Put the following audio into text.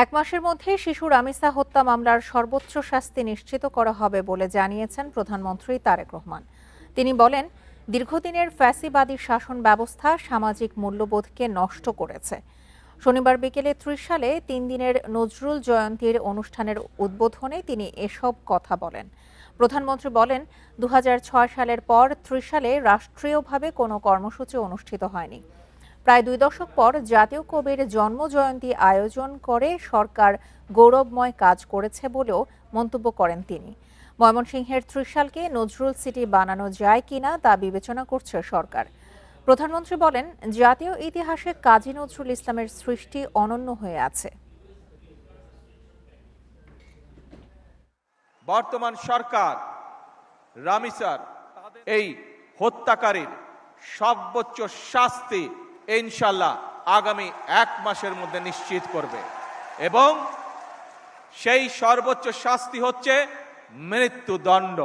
এক মাসের মধ্যে শিশু রামিসা হত্যা মামলার সর্বোচ্চ শাস্তি নিশ্চিত করা হবে বলে জানিয়েছেন প্রধানমন্ত্রী তারেক রহমান। তিনি বলেন, দীর্ঘদিনের ফ্যাসিবাদী শাসন ব্যবস্থা সামাজিক মূল্যবোধকে নষ্ট করেছে। শনিবার বিকেলে ত্রিশালে 3 দিনের নজরুল জয়ন্তীর অনুষ্ঠানের উদ্বোধনে তিনি এসব কথা বলেন। প্রধানমন্ত্রী বলেন, 2006 সালের পর ত্রিশালে রাষ্ট্রীয়ভাবে কোনো কর্মসূচি অনুষ্ঠিত হয়নি। প্রায় 2 দশক পর জাতীয় কবির জন্মজয়ন্তী আয়োজন করে সরকার গৌরবময় কাজ করেছে বলেও মন্তব্য করেন তিনি। ময়মনসিংহের ত্রিশালকে নজরুল সিটি বানানো যায় কিনা তা বিবেচনা করছে সরকার। প্রধানমন্ত্রী বলেন, জাতীয় ইতিহাসে কাজী নজরুল ইসলামের সৃষ্টি অনন্য হয়ে আছে। বর্তমান সরকার রামিসার এই হত্যাকারীর সর্বোচ্চ শাস্তি ইনশাল্লাহ আগামী 1 মাসের মধ্যে নিশ্চিত করবে এবং সেই সর্বোচ্চ শাস্তি হচ্ছে মৃত্যুদণ্ড।